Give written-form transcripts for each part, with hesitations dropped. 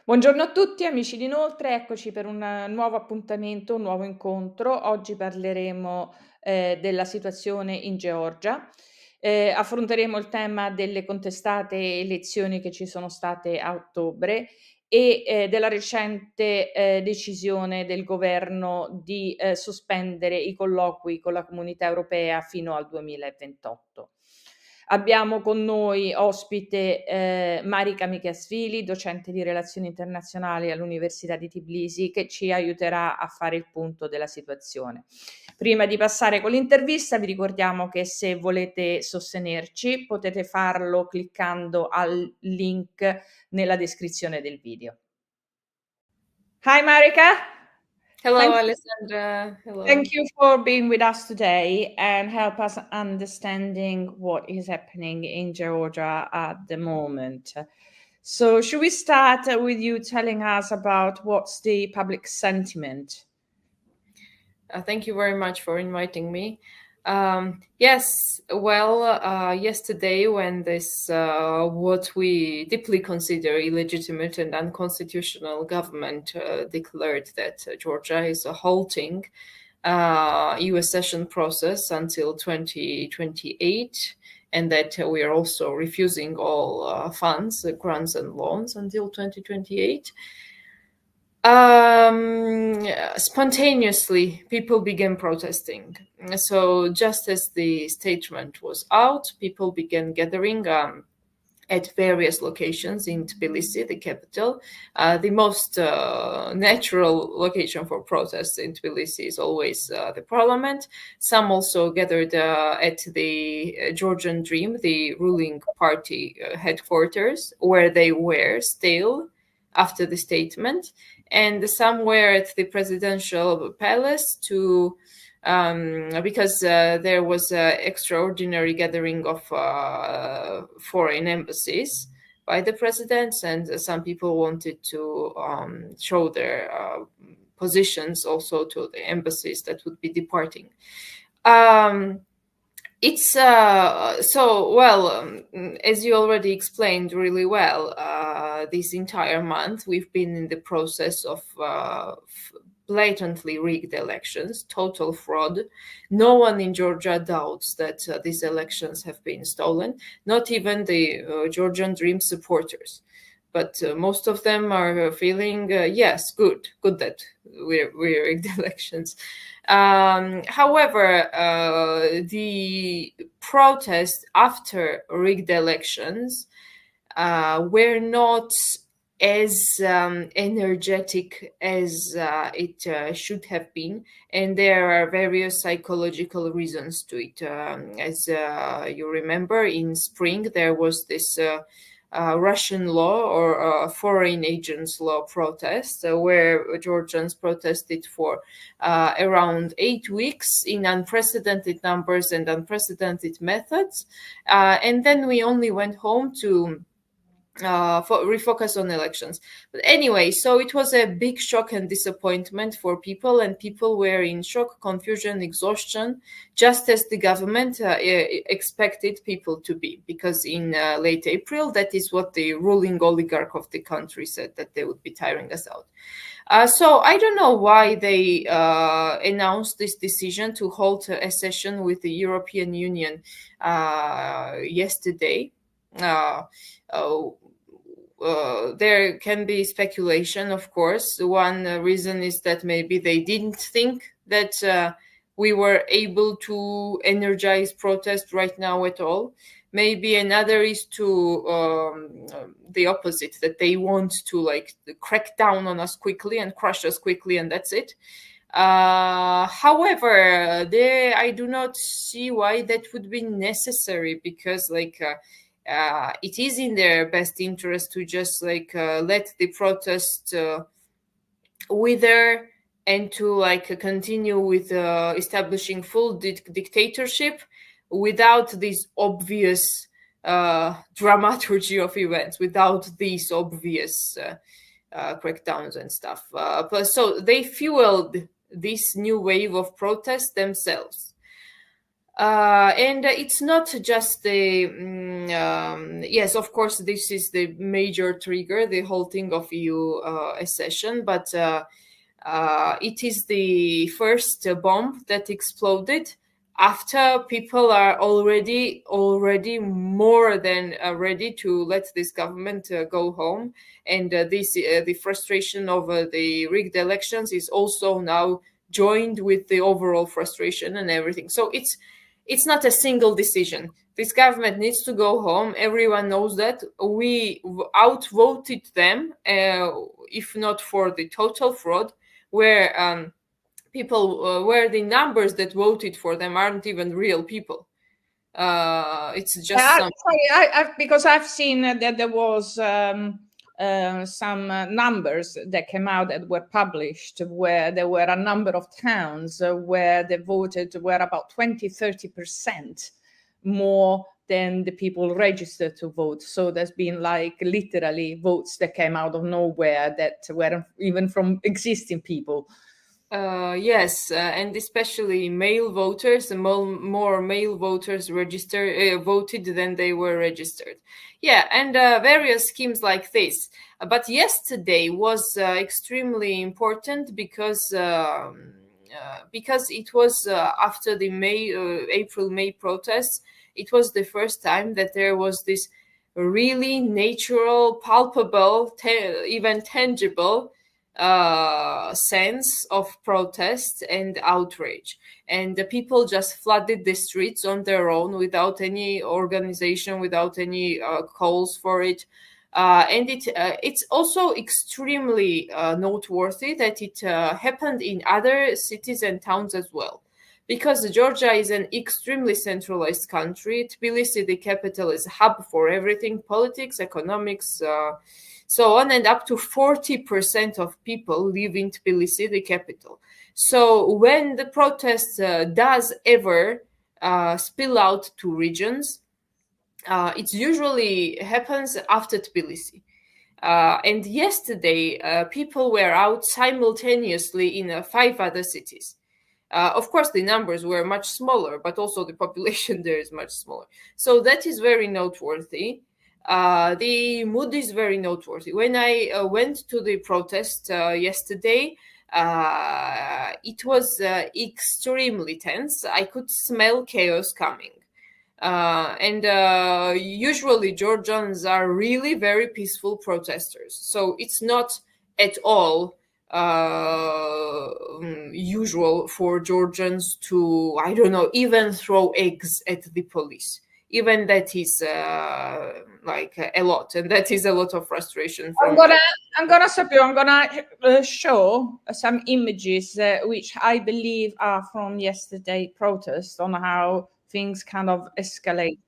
Buongiorno a tutti amici di InOltre, eccoci per un nuovo appuntamento, un nuovo incontro. Oggi parleremo della situazione in Georgia, affronteremo il tema delle contestate elezioni che ci sono state a ottobre e della recente decisione del governo di sospendere i colloqui con la Comunità Europea fino al 2028. Abbiamo con noi ospite Marika Mikiashvili, docente di relazioni internazionali all'Università di Tbilisi, che ci aiuterà a fare il punto della situazione. Prima di passare con l'intervista, vi ricordiamo che se volete sostenerci potete farlo cliccando al link nella descrizione del video. Hi Marika. Hello, Alessandra. Hello. Thank you for being with us today and help us understanding what is happening in Georgia at the moment. So, should we start with you telling us about what's the public sentiment? Thank you very much for inviting me. Yes, well, yesterday when this, what we deeply consider illegitimate and unconstitutional government declared that Georgia is halting US session process until 2028, and that we are also refusing all funds, grants and loans until 2028. Spontaneously, people began protesting. So just as the statement was out, people began gathering at various locations in Tbilisi, the capital. The most natural location for protests in Tbilisi is always the parliament. Some also gathered at the Georgian Dream, the ruling party headquarters, where they were still after the statement, and somewhere at the presidential palace to because there was an extraordinary gathering of foreign embassies by the presidents, and some people wanted to show their positions also to the embassies that would be departing. It's as you already explained really well, this entire month we've been in the process of blatantly rigged elections, total fraud. No one in Georgia doubts that these elections have been stolen, not even the Georgian Dream supporters. But most of them are feeling, yes, good that we rigged elections. However, the protests after rigged elections were not as energetic as it should have been, and there are various psychological reasons to it. As you remember, in spring there was this Russian law or foreign agents law protest, where Georgians protested for around 8 weeks in unprecedented numbers and unprecedented methods, and then we only went home to refocus on elections. But anyway, so it was a big shock and disappointment for people, and people were in shock, confusion, exhaustion, just as the government expected people to be, because in late April, that is what the ruling oligarch of the country said, that they would be tiring us out. So I don't know why they announced this decision to halt a session with the European Union yesterday. There can be speculation, of course. One reason is that maybe they didn't think that we were able to energize protest right now at all. Maybe another is to the opposite, that they want to crack down on us quickly and crush us quickly, and that's it. However, I do not see why that would be necessary, because it is in their best interest to just let the protest wither and to continue with establishing full dictatorship without this obvious dramaturgy of events, without these obvious crackdowns and stuff. So they fueled this new wave of protest themselves. And it's not just the yes, of course, this is the major trigger, the halting of EU accession, but it is the first bomb that exploded after people are already more than ready to let this government go home, and the frustration over the rigged elections is also now joined with the overall frustration and everything. So it's not a single decision. This government needs to go home. Everyone knows that. We outvoted them, if not for the total fraud, where people, where the numbers that voted for them aren't even real people. It's just because I've seen that there was some numbers that came out that were published, where there were a number of towns where the voted were about 20-30% more than the people registered to vote. So there's been like literally votes that came out of nowhere that weren't even from existing people. Yes, and especially male voters, more male voters voted than they were registered. Yeah, and various schemes like this. But yesterday was extremely important because it was after the April-May protests. It was the first time that there was this really natural, palpable, even tangible sense of protest and outrage, and the people just flooded the streets on their own without any organization, without any calls for it, and it's also extremely noteworthy that it happened in other cities and towns as well, because Georgia is an extremely centralized country. Tbilisi, the capital, is a hub for everything: politics, economics, so on, and up to 40% of people live in Tbilisi, the capital. So when the protest does ever spill out to regions, it usually happens after Tbilisi. And yesterday, people were out simultaneously in 5 other cities. Of course, the numbers were much smaller, but also the population there is much smaller. So that is very noteworthy. The mood is very noteworthy. When I went to the protest yesterday, it was extremely tense. I could smell chaos coming. And usually Georgians are really very peaceful protesters. So it's not at all usual for Georgians to, I don't know, even throw eggs at the police. Even that is like a lot, and that is a lot of frustration. I'm gonna stop you. I'm gonna show some images which I believe are from yesterday protest, on how things kind of escalate.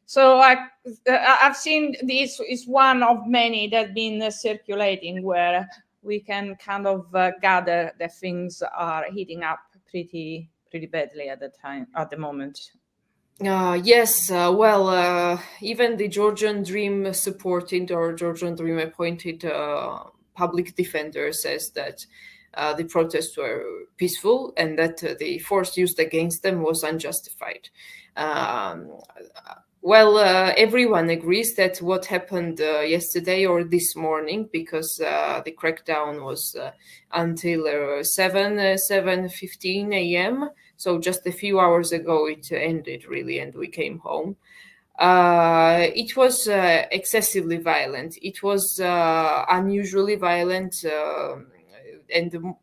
So I've seen this is one of many that have been circulating, where we can kind of gather that things are heating up pretty badly at the moment. Yes, well, even the Georgian Dream supported or Georgian Dream appointed public defender says that the protests were peaceful and that the force used against them was unjustified. Well, everyone agrees that what happened yesterday or this morning, because the crackdown was until 7:15 a.m., so just a few hours ago it ended, really, and we came home. It was excessively violent. It was unusually violent and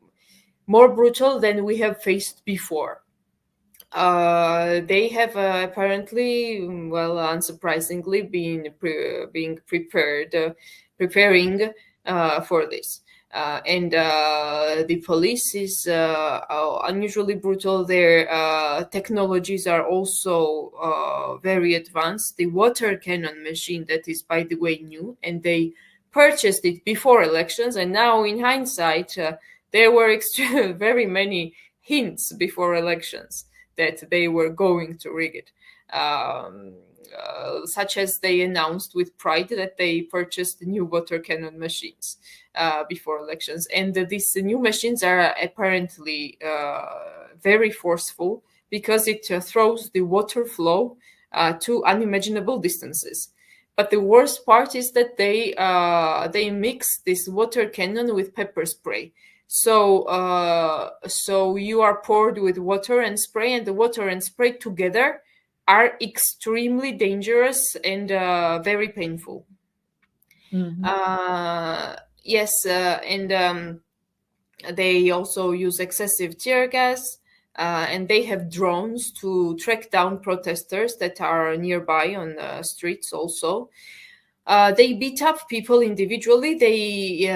more brutal than we have faced before. They have apparently, well, unsurprisingly, been preparing for this. and the police is unusually brutal. Their technologies are also very advanced. The water cannon machine, that is, by the way, new, and they purchased it before elections. And now, in hindsight, there were very many hints before elections that they were going to rig it. Such as they announced with pride that they purchased new water cannon machines before elections. And these new machines are apparently very forceful because it throws the water flow to unimaginable distances. But the worst part is that they mix this water cannon with pepper spray. So you are poured with water and spray, and the water and spray together are extremely dangerous and very painful. Mm-hmm. Yes, and they also use excessive tear gas, and they have drones to track down protesters that are nearby on the streets also. They beat up people individually. They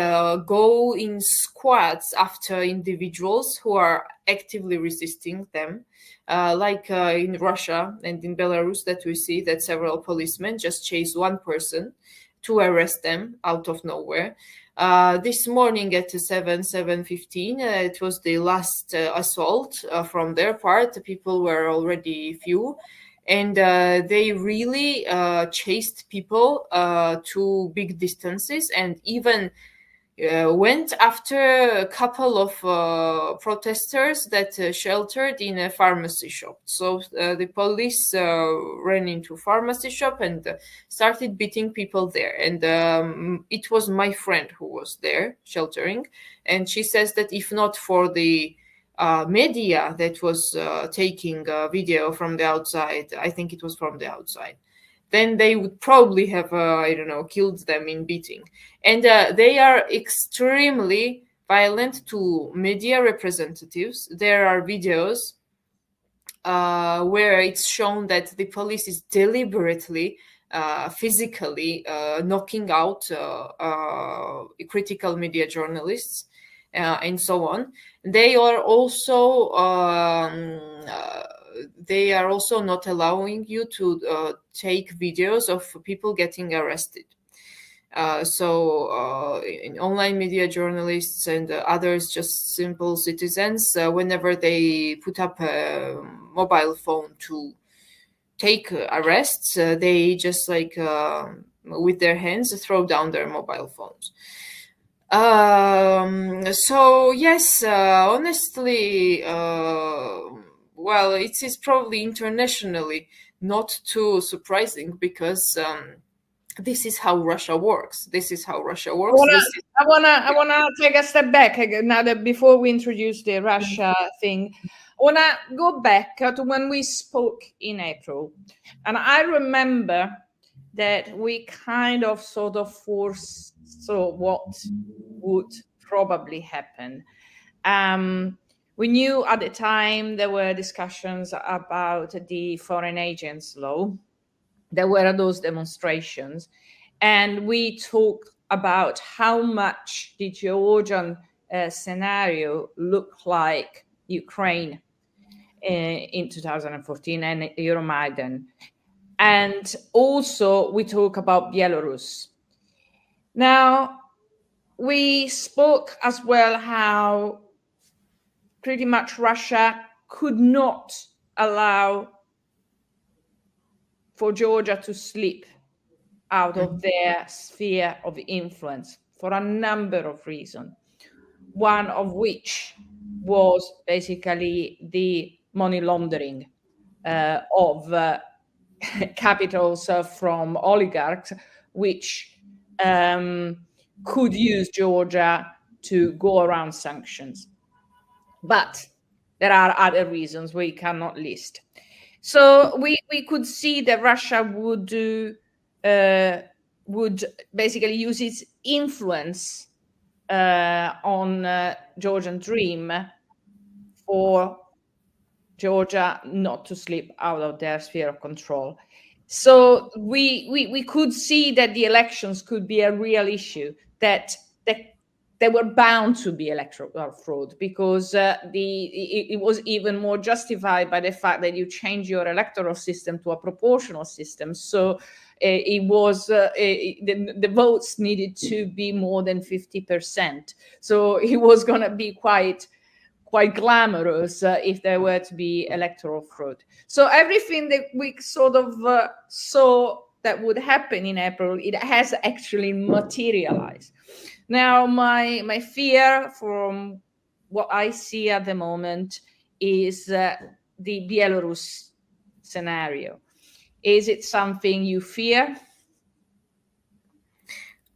go in squads after individuals who are actively resisting them. Like in Russia and in Belarus, that we see that several policemen just chase one person to arrest them out of nowhere. This morning at 7:15, it was the last assault from their part. The people were already few, and they really chased people to big distances, and even went after a couple of protesters that sheltered in a pharmacy shop. So the police ran into a pharmacy shop and started beating people there. And it was my friend who was there sheltering. And she says that if not for the media that was taking video from the outside, I think it was from the outside, then they would probably have, killed them in beating. And they are extremely violent to media representatives. There are videos where it's shown that the police is deliberately, physically knocking out critical media journalists and so on. They are also not allowing you to take videos of people getting arrested. So in online media journalists and others, just simple citizens, whenever they put up a mobile phone to take arrests, they just with their hands throw down their mobile phones. So yes, honestly, well, it is probably internationally not too surprising because this is how Russia works. I wanna take a step back now that before we introduce the Russia thing. I wanna go back to when we spoke in April, and I remember that we kind of sort of foresaw what would probably happen. We knew at the time there were discussions about the foreign agents law. There were those demonstrations, and we talked about how much the Georgian scenario looked like Ukraine in 2014 and Euromaidan. And also we talk about Belarus. Now, we spoke as well how pretty much Russia could not allow for Georgia to slip out of their sphere of influence for a number of reasons, one of which was basically the money laundering of capitals from oligarchs, which could use Georgia to go around sanctions. But there are other reasons we cannot list. So we could see that Russia would basically use its influence on Georgian dream for Georgia not to slip out of their sphere of control. So we could see that the elections could be a real issue, that there were bound to be electoral fraud, because it was even more justified by the fact that you change your electoral system to a proportional system. So the votes needed to be more than 50%. So it was going to be quite glamorous if there were to be electoral fraud. So everything that we sort of saw that would happen in April, it has actually materialized. Now, my fear from what I see at the moment is the Belarus scenario. Is it something you fear?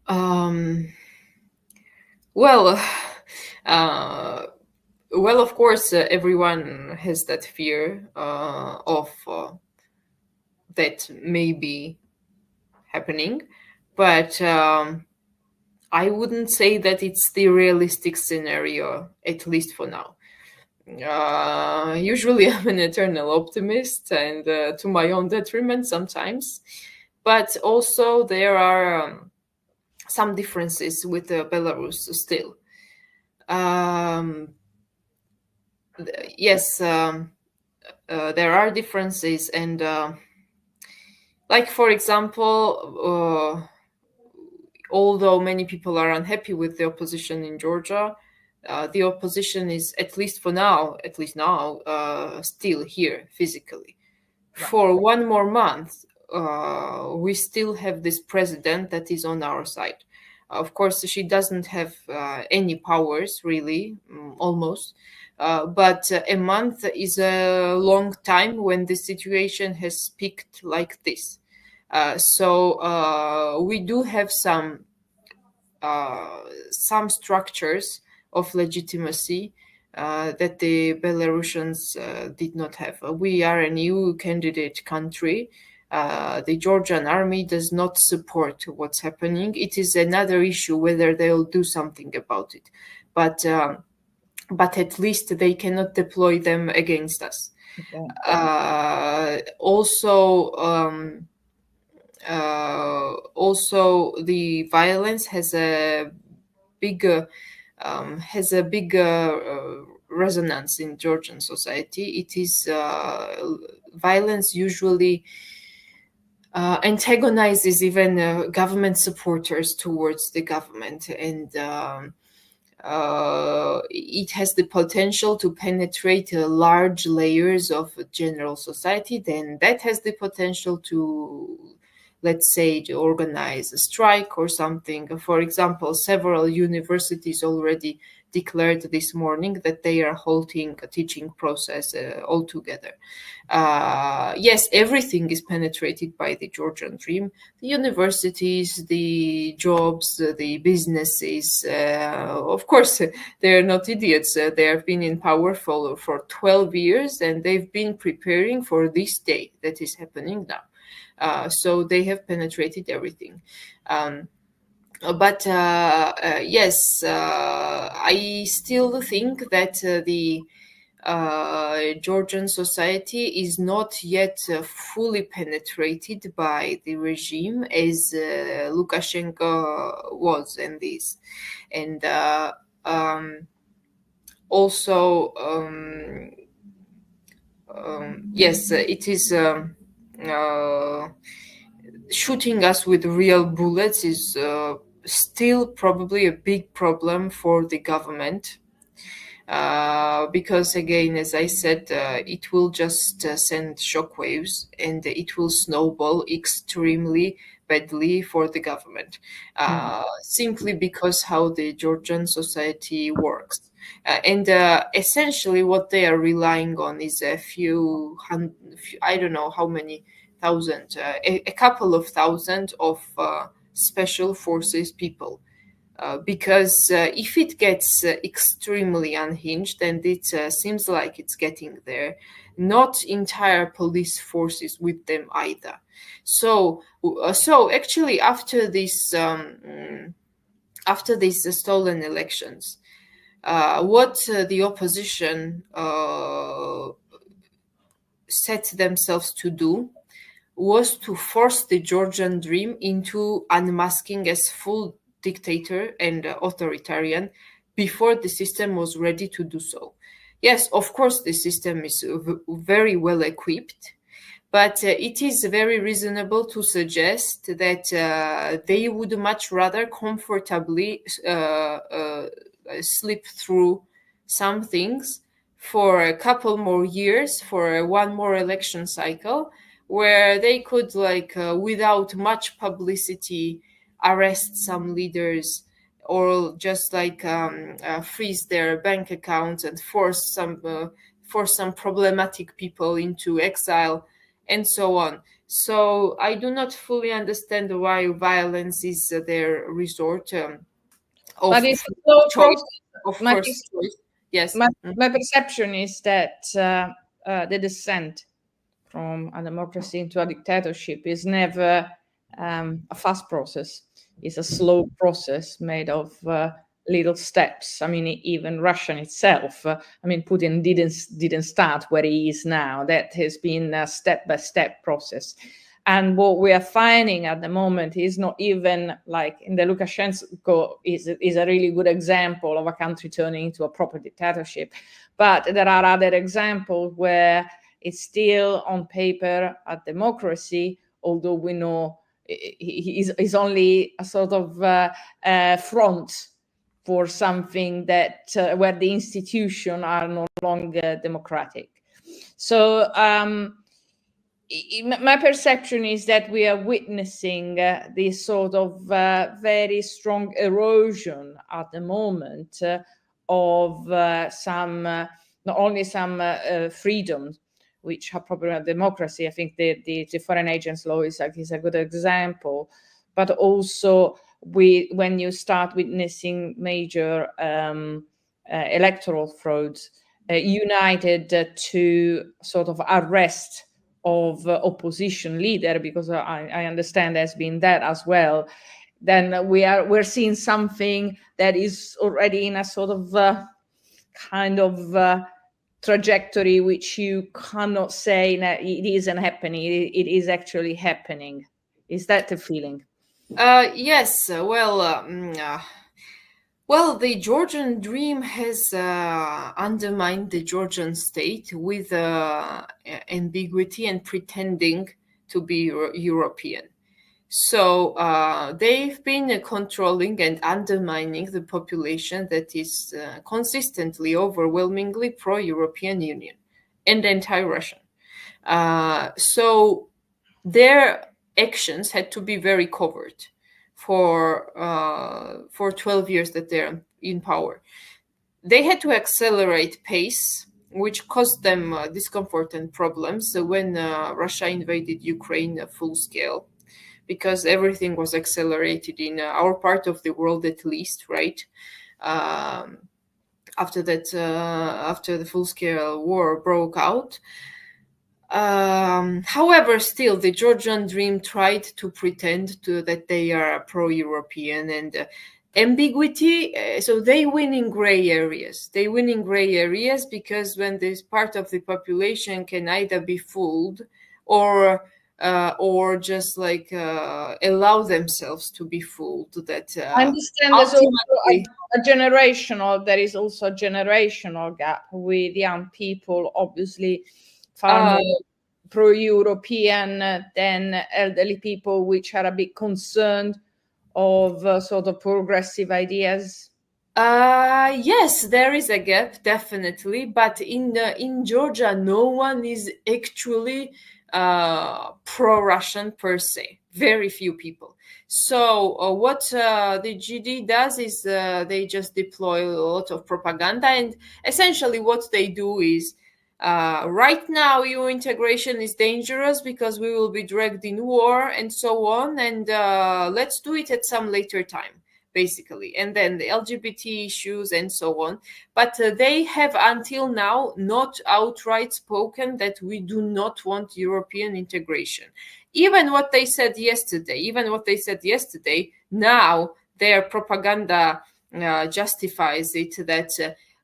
Well, of course, everyone has that fear of that may be happening, but I wouldn't say that it's the realistic scenario, at least for now. Usually I'm an eternal optimist, and to my own detriment sometimes, but also there are some differences with Belarus still. Yes, there are differences, and like, for example, although many people are unhappy with the opposition in Georgia, the opposition is, at least now, still here physically. Right. For one more month, we still have this president that is on our side. Of course, she doesn't have any powers, really, almost. But a month is a long time when the situation has peaked like this. So we do have some structures of legitimacy that the Belarusians did not have. We are an EU candidate country. The Georgian army does not support what's happening. It is another issue whether they'll do something about it. But at least they cannot deploy them against us. Okay. Also, the violence has a big resonance in Georgian society. It is violence usually antagonizes even government supporters towards the government, and it has the potential to penetrate large layers of general society. Then that has the potential to, let's say, to organize a strike or something. For example, several universities already declared this morning that they are halting a teaching process altogether. Yes, everything is penetrated by the Georgian dream. The universities, the jobs, the businesses. Of course, they're not idiots. They have been in power for 12 years, and they've been preparing for this day that is happening now. So they have penetrated everything. But yes, I still think that the Georgian society is not yet fully penetrated by the regime as Lukashenko was and is. And also, yes, it is shooting us with real bullets is still probably a big problem for the government, because, again, as I said, it will just send shockwaves, and it will snowball extremely badly for the government, simply because how the Georgian society works. And essentially what they are relying on is a few I don't know how many thousand, a couple of thousand of special forces people. Because if it gets extremely unhinged, and it seems like it's getting there, not entire police forces with them either. So actually, after these stolen elections, what the opposition set themselves to do was to force the Georgian dream into unmasking as full dictator and authoritarian before the system was ready to do so. Yes, of course, the system is very well equipped, but it is very reasonable to suggest that they would much rather comfortably slip through some things for a couple more years, for one more election cycle, where they could, without much publicity, arrest some leaders, or just freeze their bank accounts and force some problematic people into exile, and so on. So I do not fully understand why violence is their resort of But it's a slow choice. process. Of course, choice. Yes. My perception is that the descent from a democracy into a dictatorship is never a fast process. It's a slow process made of little steps. I mean, even Russia itself. Putin didn't start where he is now. That has been a step-by-step process. And what we are finding at the moment is not even like in the Lukashenko is a really good example of a country turning into a proper dictatorship. But there are other examples where it's still on paper a democracy, although we know is only a sort of front for something that where the institutions are no longer democratic. So my perception is that we are witnessing this sort of very strong erosion at the moment of some, not only some freedoms, which are probably a democracy. I think the foreign agents law is a good example, but also when you start witnessing major electoral frauds united to sort of arrest of opposition leader, because I understand there's been that as well, then we're seeing something that is already in a sort of trajectory which you cannot say that it isn't happening. It is actually happening. Is that the feeling? Yes. Well, the Georgian dream has undermined the Georgian state with ambiguity and pretending to be European. So they've been controlling and undermining the population that is consistently, overwhelmingly pro-European Union and anti-Russian. So their actions had to be very covert for 12 years that they're in power. They had to accelerate pace, which caused them discomfort and problems when Russia invaded Ukraine full scale, because everything was accelerated in our part of the world, at least, right? After the full-scale war broke out. However, still, the Georgian dream tried to pretend that they are pro-European, and ambiguity. So they win in gray areas. They win in gray areas because when this part of the population can either be fooled or just allow themselves to be fooled. That I understand there is also a generational gap with young people, obviously far more pro-European than elderly people, which are a bit concerned of sort of progressive ideas. Yes, there is a gap, definitely, but in Georgia, no one is actually pro-Russian per se. Very few people. So what the GD does is they just deploy a lot of propaganda, and essentially what they do is right now EU integration is dangerous because we will be dragged in war and so on, and let's do it at some later time, basically, and then the LGBT issues and so on. But they have until now not outright spoken that we do not want European integration. Even what they said yesterday, now their propaganda justifies it, that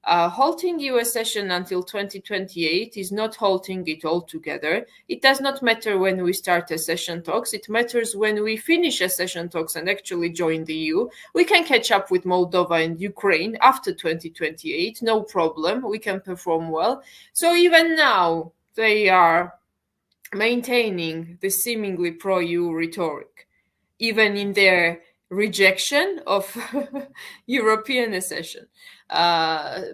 Halting US session until 2028 is not halting it altogether. It does not matter when we start accession talks. It matters when we finish accession talks and actually join the EU. We can catch up with Moldova and Ukraine after 2028, no problem. We can perform well. So even now, they are maintaining the seemingly pro-EU rhetoric, even in their rejection of European accession.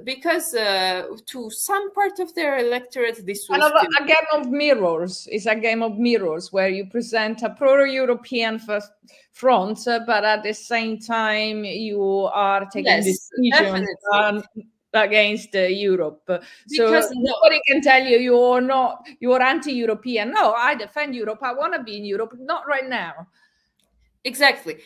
Because to some part of their electorate, this was a game of mirrors. It's a game of mirrors where you present a pro-European front, but at the same time you are taking decisions against Europe. Because so nobody can tell you you're anti-European. No, I defend Europe. I want to be in Europe, not right now. Exactly,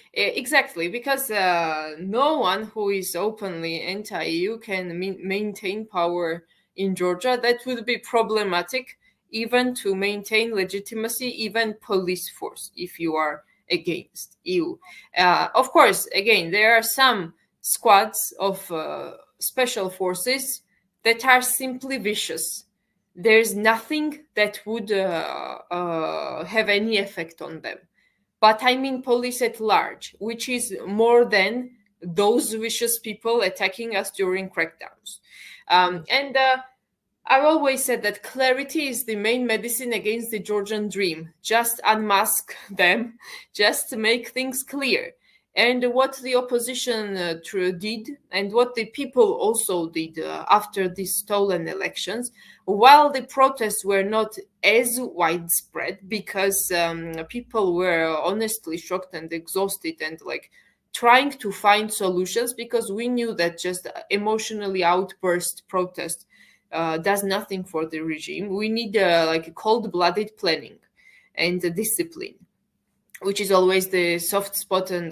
because no one who is openly anti-EU can maintain power in Georgia. That would be problematic, even to maintain legitimacy, even police force, if you are against EU. Of course, again, there are some squads of special forces that are simply vicious. There's nothing that would have any effect on them. But I mean police at large, which is more than those vicious people attacking us during crackdowns. And I've always said that clarity is the main medicine against the Georgian dream. Just unmask them, just make things clear. And what the opposition did, and what the people also did after these stolen elections, while the protests were not as widespread, because people were honestly shocked and exhausted and like trying to find solutions, because we knew that just emotionally outburst protest does nothing for the regime. We need like a cold-blooded planning and discipline, which is always the soft spot and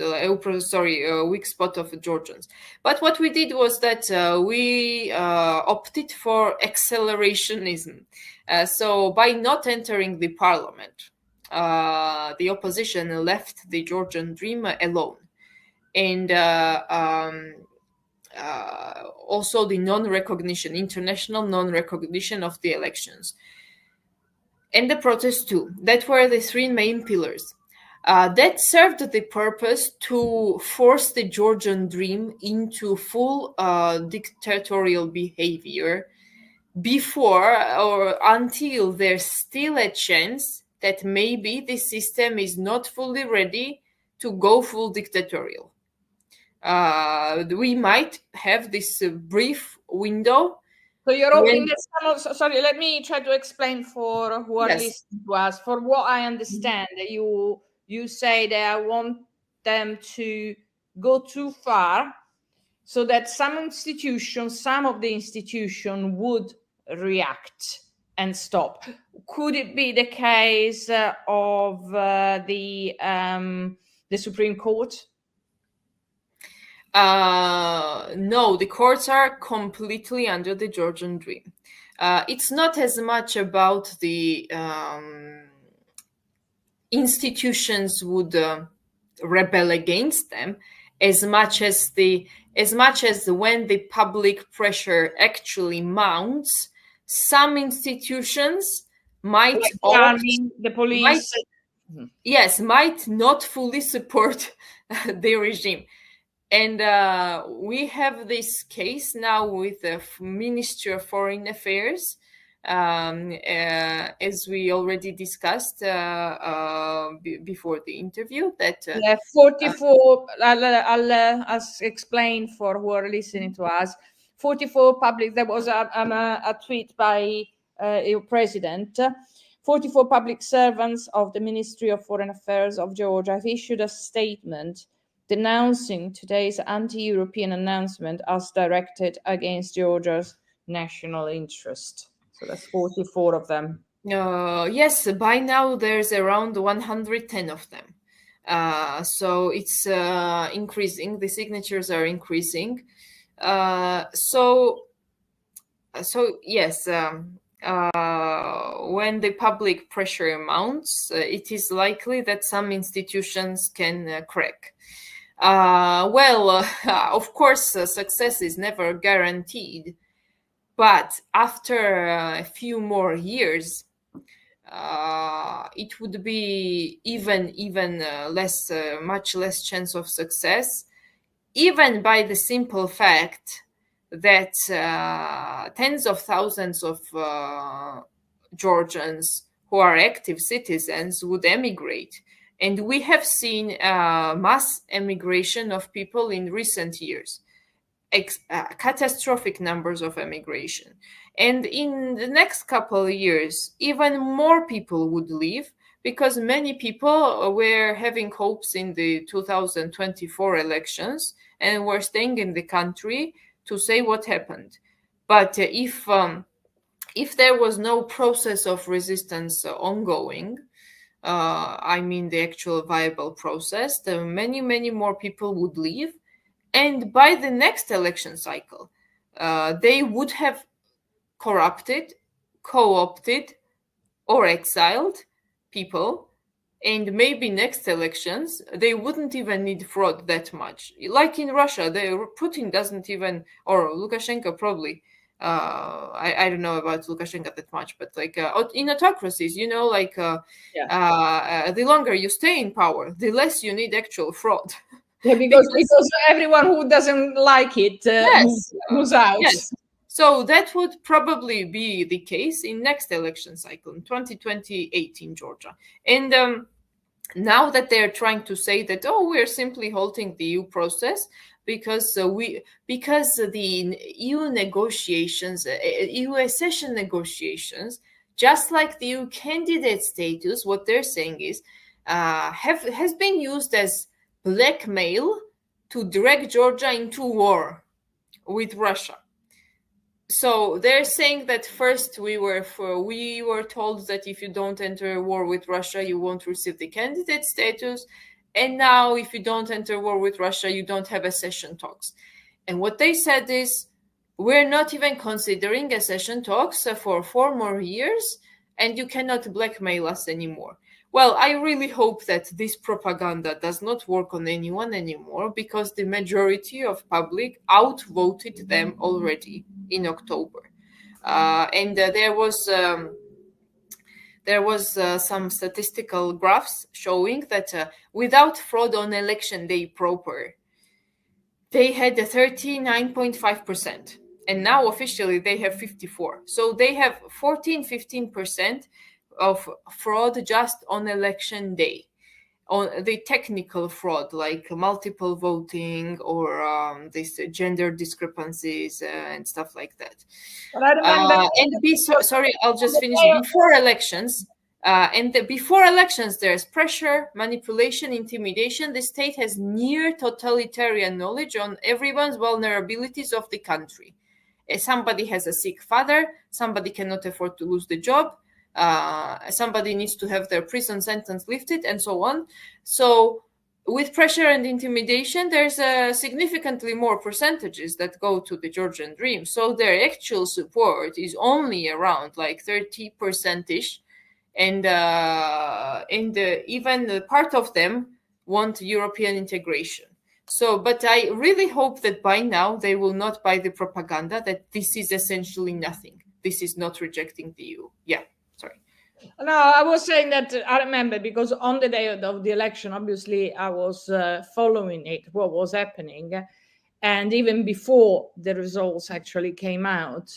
weak spot of the Georgians. But what we did was that we opted for accelerationism. So by not entering the parliament, the opposition left the Georgian dream alone. And also the non-recognition, international non-recognition of the elections. And the protests too. That were the three main pillars. That served the purpose to force the Georgian dream into full dictatorial behavior before or until there's still a chance that maybe the system is not fully ready to go full dictatorial. We might have this brief window. So you're hoping that sorry, let me try to explain for who are listening to us. For what I understand, you say that I want them to go too far so that some of the institution would react and stop. Could it be the case of the Supreme Court? No, the courts are completely under the Georgian dream. It's not as much about the institutions would rebel against them as much as when the public pressure actually mounts, some institutions might the police might not fully support the regime. And we have this case now with the Ministry of Foreign Affairs, as we already discussed before the interview. That 44. I'll explain for who are listening to us. 44 public. There was a tweet by your president. 44 public servants of the Ministry of Foreign Affairs of Georgia have issued a statement denouncing today's anti-European announcement as directed against Georgia's national interest. So that's 44 of them. Yes, by now there's around 110 of them. So it's increasing. The signatures are increasing. So yes, when the public pressure mounts, it is likely that some institutions can crack. Of course, success is never guaranteed. But after a few more years, it would be even less, much less chance of success, even by the simple fact that tens of thousands of Georgians who are active citizens would emigrate. And we have seen mass emigration of people in recent years, catastrophic numbers of emigration. And in the next couple of years, even more people would leave, because many people were having hopes in the 2024 elections and were staying in the country to say what happened. But if there was no process of resistance ongoing, I mean the actual viable process, then many more people would leave. And by the next election cycle, they would have corrupted, co-opted, or exiled people. And maybe next elections, they wouldn't even need fraud that much. Like in Russia, Putin doesn't even, or Lukashenko probably, I don't know about Lukashenko that much, but like in autocracies, you know, like the longer you stay in power, the less you need actual fraud. Yeah, because everyone who doesn't like it moves out. Yes. So that would probably be the case in next election cycle in 2028 in Georgia. And now that they're trying to say that, oh, we're simply halting the EU process because the EU negotiations, EU accession negotiations, just like the EU candidate status, what they're saying is has been used as blackmail to drag Georgia into war with Russia. So they're saying that first we were told that if you don't enter a war with Russia, you won't receive the candidate status. And now if you don't enter war with Russia, you don't have accession talks. And what they said is, we're not even considering accession talks for 4 more years, and you cannot blackmail us anymore. Well, I really hope that this propaganda does not work on anyone anymore, because the majority of public outvoted them already in October. And there was some statistical graphs showing that without fraud on election day proper, they had 39.5%. And now officially they have 54%. So they have 15% of fraud just on election day, on the technical fraud, like multiple voting or this gender discrepancies and stuff like that. But I remember sorry, I'll just finish. Before elections, before elections, there's pressure, manipulation, intimidation. The state has near totalitarian knowledge on everyone's vulnerabilities of the country. If somebody has a sick father, somebody cannot afford to lose the job, somebody needs to have their prison sentence lifted, and so on. So with pressure and intimidation, there's significantly more percentages that go to the Georgian dream. So their actual support is only around like 30%-ish. And even part of them want European integration. So, but I really hope that by now they will not buy the propaganda that this is essentially nothing. This is not rejecting the EU. Yeah. Sorry. No, I was saying that I remember, because on the day of the election, obviously I was following what was happening. And even before the results actually came out,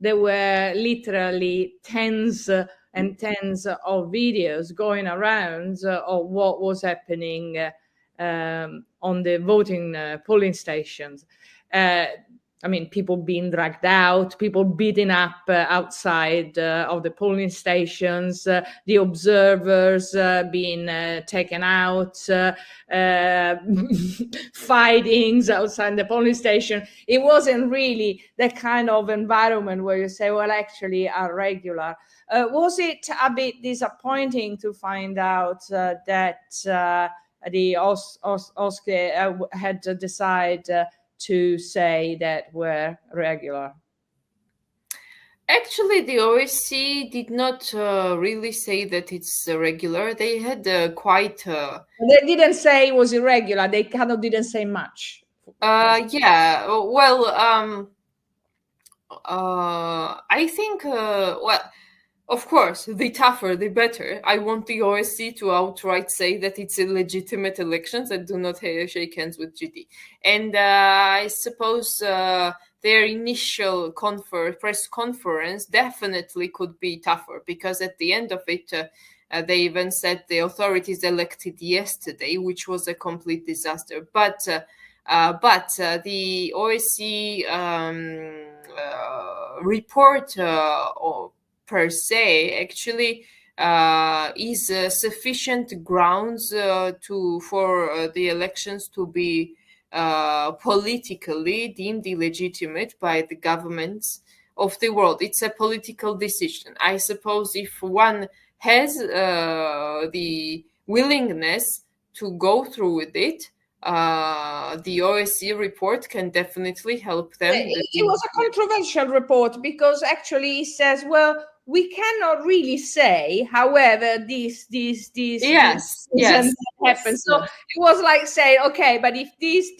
there were literally tens and tens of videos going around of what was happening on the voting polling stations. I mean, people being dragged out, people beaten up outside of the polling stations, the observers being taken out, fightings outside the polling station. It wasn't really the kind of environment where you say, well, actually, are regular. Was it a bit disappointing to find out that the OSCE had decided to say that were regular? Actually, the OSCE did not really say that it's regular. They had quite... They didn't say it was irregular. They kind of didn't say much. Yeah, well, I think, well, of course, the tougher, the better. I want the OSCE to outright say that it's illegitimate elections and do not shake hands with GD. And I suppose their initial press conference definitely could be tougher, because at the end of it, they even said the authorities elected yesterday, which was a complete disaster. But the OSCE report per se actually is sufficient grounds for the elections to be politically deemed illegitimate by the governments of the world. It's a political decision. I suppose if one has the willingness to go through with it, the OSCE report can definitely help them. It was a controversial report because actually it says, well, we cannot really say, however, this yes, and that happened. So it was like saying, okay, but if this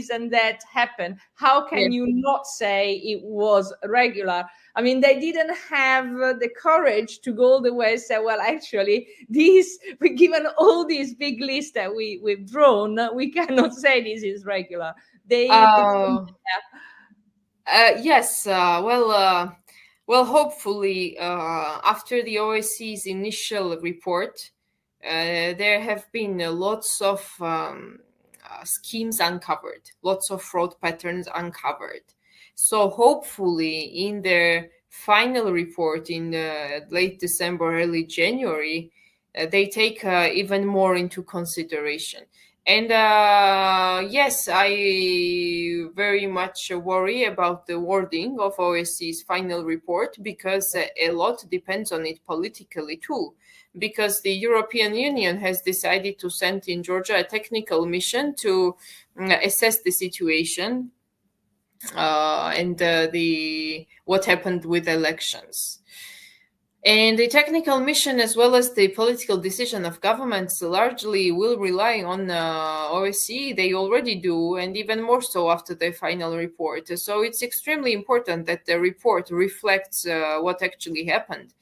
and that happened, how can you not say it was regular? I mean, they didn't have the courage to go all the way and say, well, actually, given all these big lists that we've drawn, we cannot say this is regular. Yes. Well, hopefully, after the OSCE's initial report, there have been lots of schemes uncovered, lots of fraud patterns uncovered. So hopefully, in their final report in late December, early January, they take even more into consideration. And yes, I very much worry about the wording of OSCE's final report, because a lot depends on it politically too. Because the European Union has decided to send in Georgia a technical mission to assess the situation and what happened with elections. And the technical mission, as well as the political decision of governments, largely will rely on OSCE. They already do, and even more so after the final report. So it's extremely important that the report reflects what actually happened.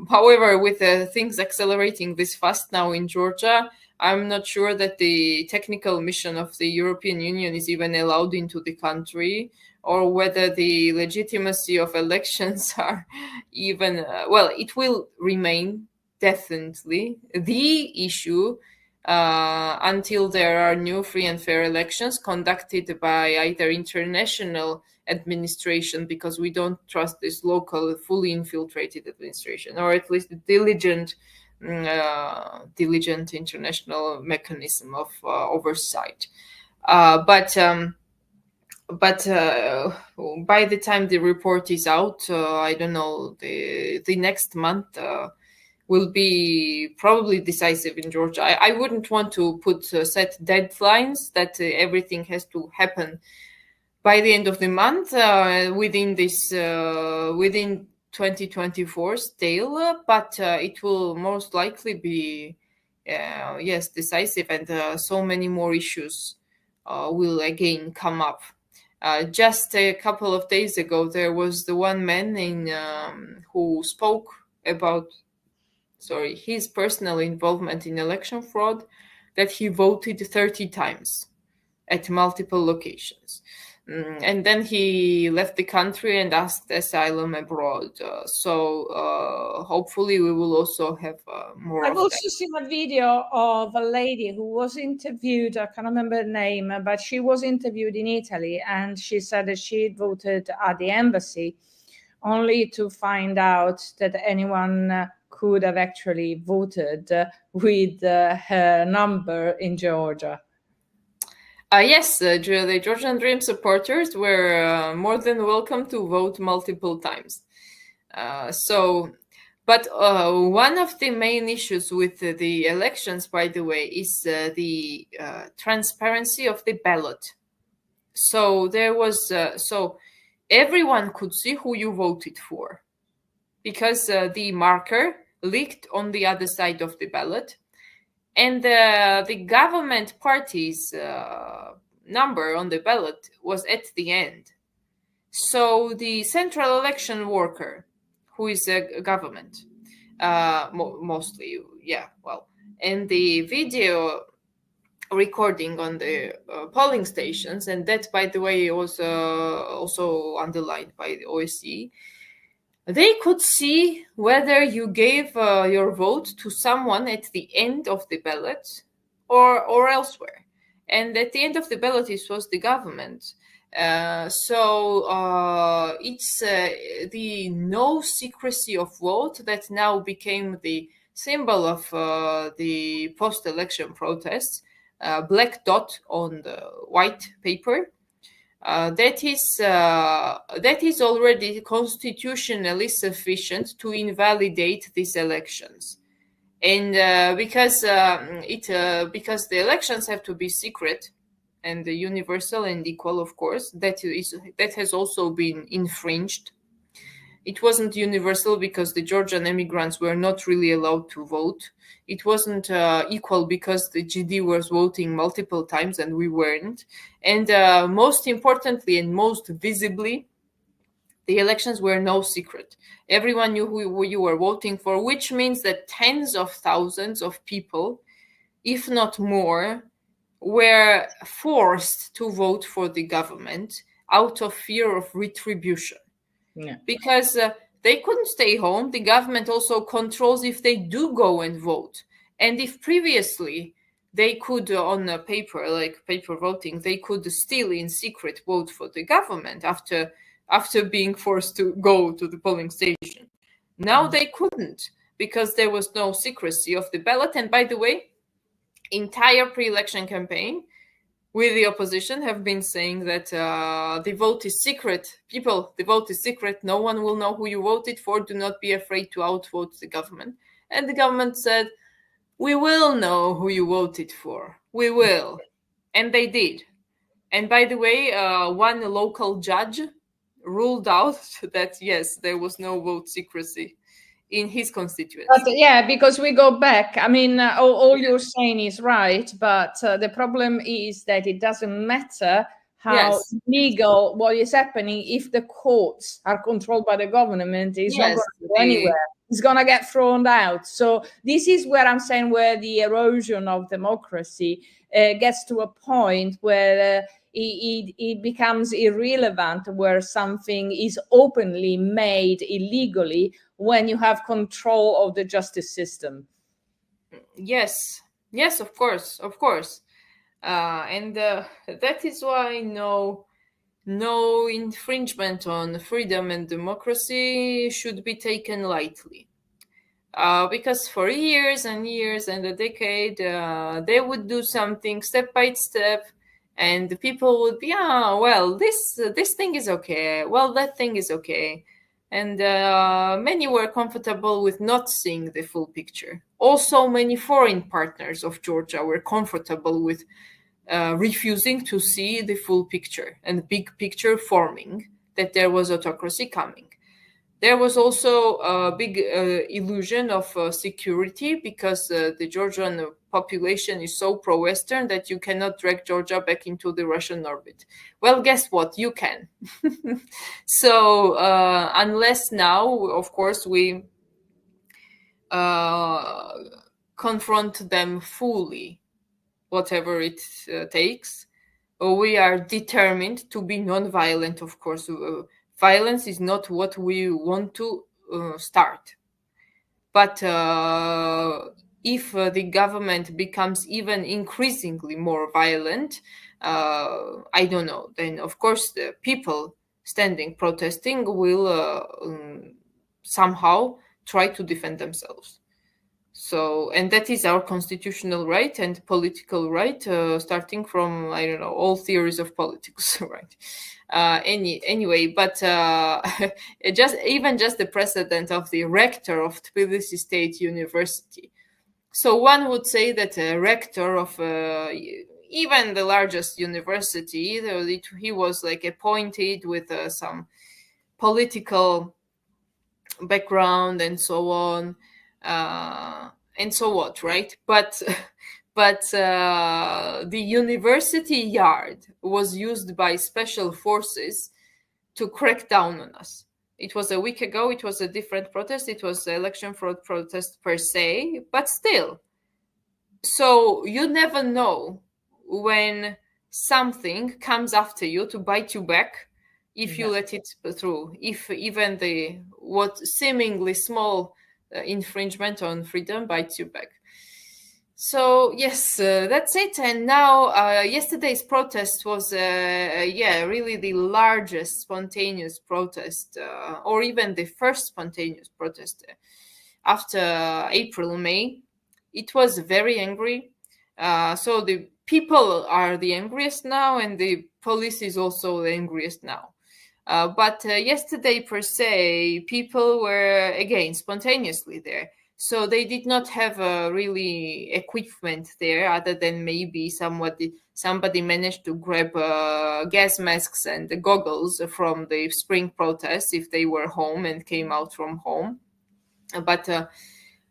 However, with things accelerating this fast now in Georgia, I'm not sure that the technical mission of the European Union is even allowed into the country, or whether the legitimacy of elections are even, well, it will remain definitely the issue until there are new free and fair elections conducted by either international administration, because we don't trust this local, fully infiltrated administration, or at least diligent international mechanism of oversight. But by the time the report is out, I don't know, the next month will be probably decisive in Georgia. I wouldn't want to set deadlines that everything has to happen by the end of the month within 2024 still, but it will most likely be yes, decisive, and so many more issues will again come up. Just a couple of days ago, there was the one man who spoke about his personal involvement in election fraud, that he voted 30 times at multiple locations. And then he left the country and asked asylum abroad. So hopefully we will also have more. I've also seen a video of a lady who was interviewed. I can't remember her name, but she was interviewed in Italy, and she said that she voted at the embassy, only to find out that anyone could have actually voted with her number in Georgia. Yes, the Georgian Dream supporters were more than welcome to vote multiple times. But one of the main issues with the elections, by the way, is the transparency of the ballot. So there was, so everyone could see who you voted for, because the marker leaked on the other side of the ballot. And the government parties number on the ballot was at the end. So the central election worker, who is a government, mostly, and the video recording on the polling stations, and that, by the way, was also underlined by the OSCE, they could see whether you gave your vote to someone at the end of the ballot or elsewhere. And at the end of the ballot, it was the government. So it's the no secrecy of vote that now became the symbol of the post-election protests, black dot on the white paper. That is already constitutionally sufficient to invalidate these elections, and because the elections have to be secret and universal and equal, of course, that has also been infringed. It wasn't universal because the Georgian immigrants were not really allowed to vote. It wasn't equal because the GD was voting multiple times and we weren't. And most importantly and most visibly, the elections were no secret. Everyone knew who you were voting for, which means that tens of thousands of people, if not more, were forced to vote for the government out of fear of retribution. Yeah. Because they couldn't stay home. The government also controls if they do go and vote. And if previously they could, on a paper, like paper voting, they could still in secret vote for the government after being forced to go to the polling station. Now they couldn't because there was no secrecy of the ballot. And by the way, entire pre-election campaign with the opposition have been saying that the vote is secret. People, the vote is secret. No one will know who you voted for. Do not be afraid to outvote the government. And the government said, we will know who you voted for. We will. And they did. And by the way, one local judge ruled out that, yes, there was no vote secrecy in his constituency. But yeah, because we go back. I mean, all you're saying is right, but the problem is that it doesn't matter how legal what is happening if the courts are controlled by the government. It's not going to go anywhere. It's going to get thrown out. So this is where I'm saying where the erosion of democracy gets to a point where it becomes irrelevant, where something is openly made illegally when you have control of the justice system. Yes, of course. And that is why no infringement on freedom and democracy should be taken lightly. Because for years and years and a decade, they would do something step by step, and the people would be, well, this thing is okay, well, that thing is okay. And many were comfortable with not seeing the full picture. Also, many foreign partners of Georgia were comfortable with refusing to see the full picture and the big picture forming, that there was autocracy coming. There was also a big illusion of security because the Georgian population is so pro-Western that you cannot drag Georgia back into the Russian orbit. Well, guess what? You can. So unless now, of course, we confront them fully, whatever it takes, we are determined to be non-violent, of course. Violence is not what we want to start. But if the government becomes even increasingly more violent, I don't know, then of course the people protesting will somehow try to defend themselves. So, and that is our constitutional right and political right, starting from, I don't know, all theories of politics, right? Anyway, but just the precedent of the rector of Tbilisi State University. So one would say that a rector of even the largest university, he was like appointed with some political background and so on. And so what, right? But but the university yard was used by special forces to crack down on us. It was a week ago. It was a different protest. It was the election fraud protest per se, but still. So you never know when something comes after you to bite you back if you let it through, if even the what seemingly small infringement on freedom bites you back. So yes, that's it. And now yesterday's protest was really the largest spontaneous protest, or even the first spontaneous protest after April, May. It was very angry. So the people are the angriest now, and the police is also the angriest now. But yesterday, per se, people were again spontaneously there. So they did not have really equipment there, other than maybe somebody managed to grab gas masks and goggles from the spring protests if they were home and came out from home. But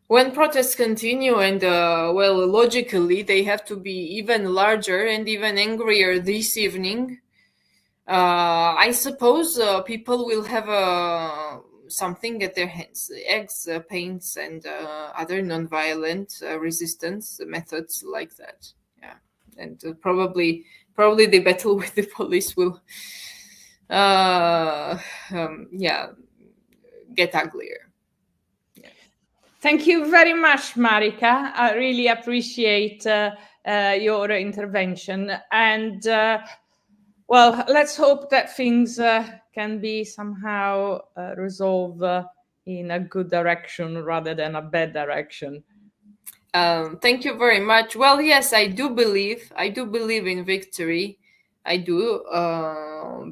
when protests continue, and logically they have to be even larger and even angrier this evening, I suppose people will have something at their hands: eggs, paints, and other non-violent resistance methods like that. Yeah, and probably the battle with the police will, get uglier. Thank you very much, Marika. I really appreciate your intervention. And let's hope that things can be somehow resolved in a good direction rather than a bad direction. Thank you very much. Well, yes, I do believe in victory. I do,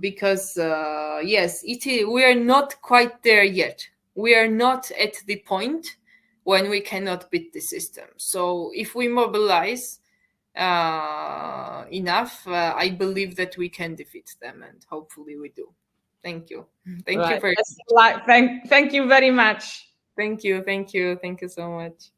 because yes, we are not quite there yet. We are not at the point when we cannot beat the system. So if we mobilize enough, I believe that we can defeat them, and hopefully we do. Thank you. Thank you very much. Thank you very much. Thank you so much.